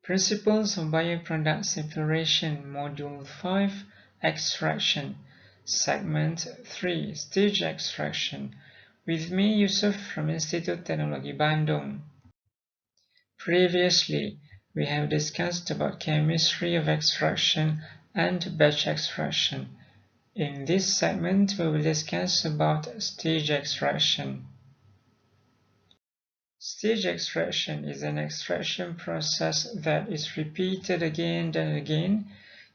Principles of Bioproduct Separation, Module 5, Extraction, Segment 3, Stage Extraction, with me, Yusuf from Institut Teknologi Bandung. Previously, we have discussed about chemistry of extraction and batch extraction. In this segment, we will discuss about stage extraction. Stage extraction is an extraction process that is repeated again and again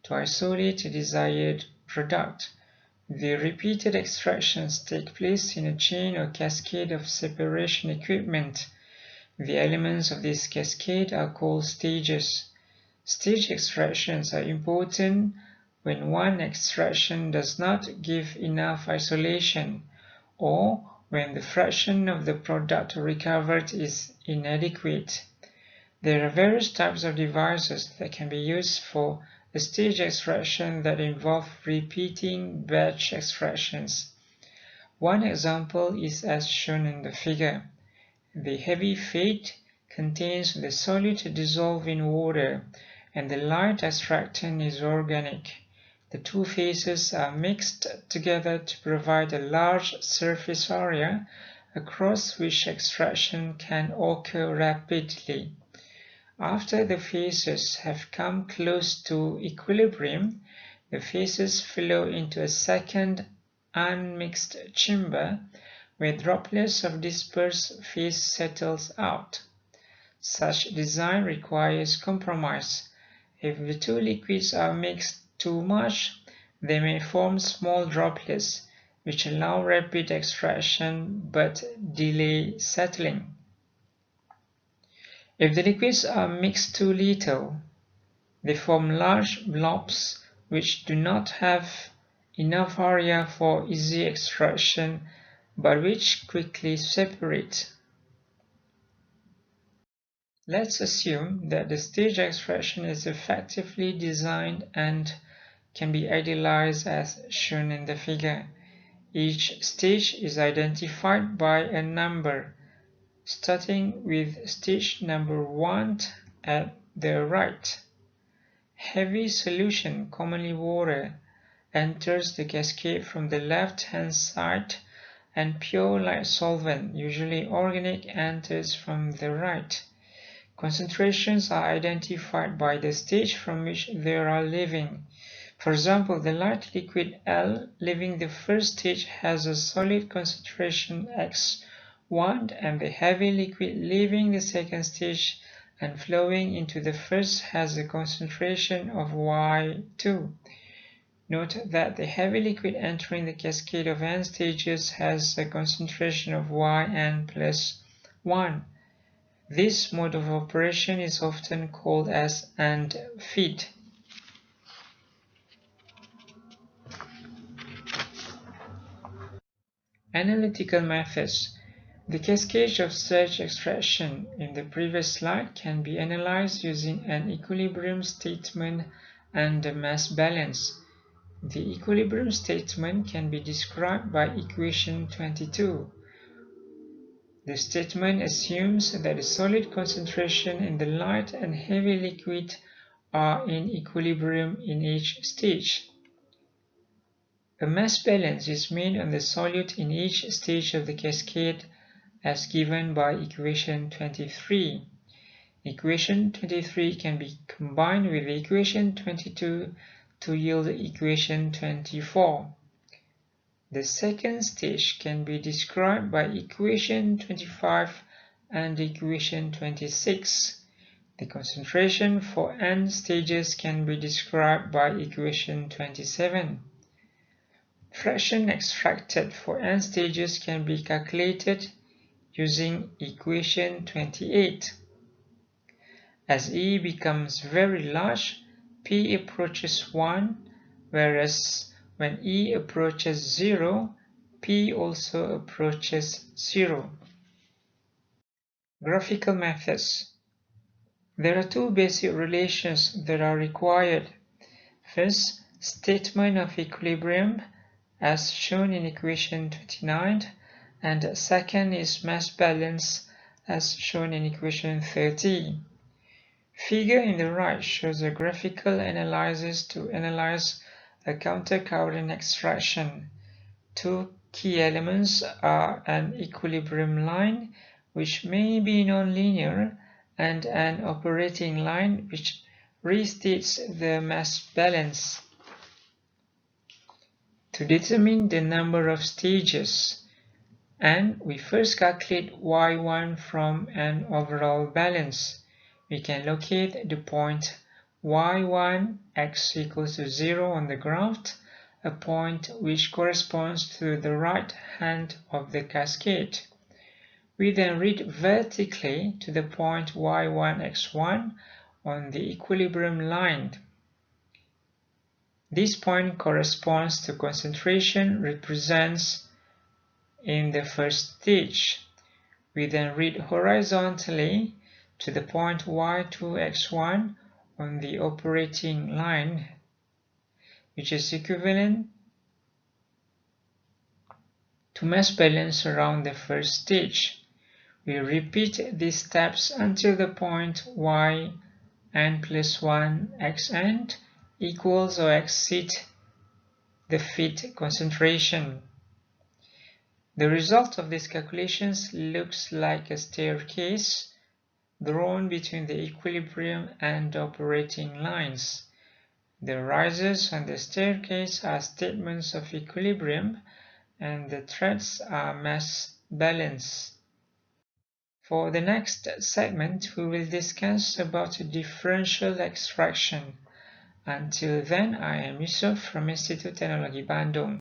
to isolate a desired product. The repeated extractions take place in a chain or cascade of separation equipment. The elements of this cascade are called stages. Stage extractions are important when one extraction does not give enough isolation, or when the fraction of the product recovered is inadequate. There are various types of devices that can be used for a stage extraction that involve repeating batch extractions. One example is as shown in the figure. The heavy fate contains the solute dissolved in water, and the light extractant is organic. The two phases are mixed together to provide a large surface area across which extraction can occur rapidly. After the phases have come close to equilibrium, the phases flow into a second unmixed chamber where droplets of dispersed phase settles out. Such design requires compromise. If the two liquids are mixed too much, they may form small droplets, which allow rapid extraction but delay settling. If the liquids are mixed too little, they form large blobs which do not have enough area for easy extraction but which quickly separate. Let's assume that the stage extraction is effectively designed and can be idealized as shown in the figure. Each stage is identified by a number, starting with stage number 1 at the right. Heavy solution, commonly water, enters the cascade from the left-hand side, and pure light solvent, usually organic, enters from the right. Concentrations are identified by the stage from which they are leaving. For example, the light liquid L leaving the first stage has a solid concentration X1, and the heavy liquid leaving the second stage and flowing into the first has a concentration of Y2. Note that the heavy liquid entering the cascade of n stages has a concentration of Yn plus 1. This mode of operation is often called as AND feed. Analytical methods. The cascade of stage extraction in the previous slide can be analyzed using an equilibrium statement and a mass balance. The equilibrium statement can be described by equation 22. The statement assumes that the solid concentration in the light and heavy liquid are in equilibrium in each stage. A mass balance is made on the solute in each stage of the cascade as given by equation 23. Equation 23 can be combined with equation 22 to yield equation 24. The second stage can be described by equation 25 and equation 26. The concentration for n stages can be described by equation 27. Fraction extracted for n stages can be calculated using equation 28. As E becomes very large, P approaches 1, whereas when E approaches 0, P also approaches 0. Graphical methods. There are two basic relations that are required. First, statement of equilibrium, as shown in equation 29, and second is mass balance, as shown in equation 30. Figure in the right shows a graphical analysis to analyze a counter-current extraction. Two key elements are an equilibrium line, which may be nonlinear, and an operating line, which restates the mass balance. To determine the number of stages, and we first calculate y1 from an overall balance. We can locate the point y1 x equals to 0 on the graph, a point which corresponds to the right hand of the cascade. We then read vertically to the point y1 x1 on the equilibrium line. This point corresponds to concentration represents in the first stage. We then read horizontally to the point y2 x1 on the operating line, which is equivalent to mass balance around the first stage. We repeat these steps until the point yn plus 1 xn equals or exceeds the feed concentration. The result of these calculations looks like a staircase drawn between the equilibrium and operating lines. The rises on the staircase are statements of equilibrium, and the threads are mass balance. For the next segment, we will discuss about differential extraction. Until then, I am Yusuf from Institut Teknologi Bandung.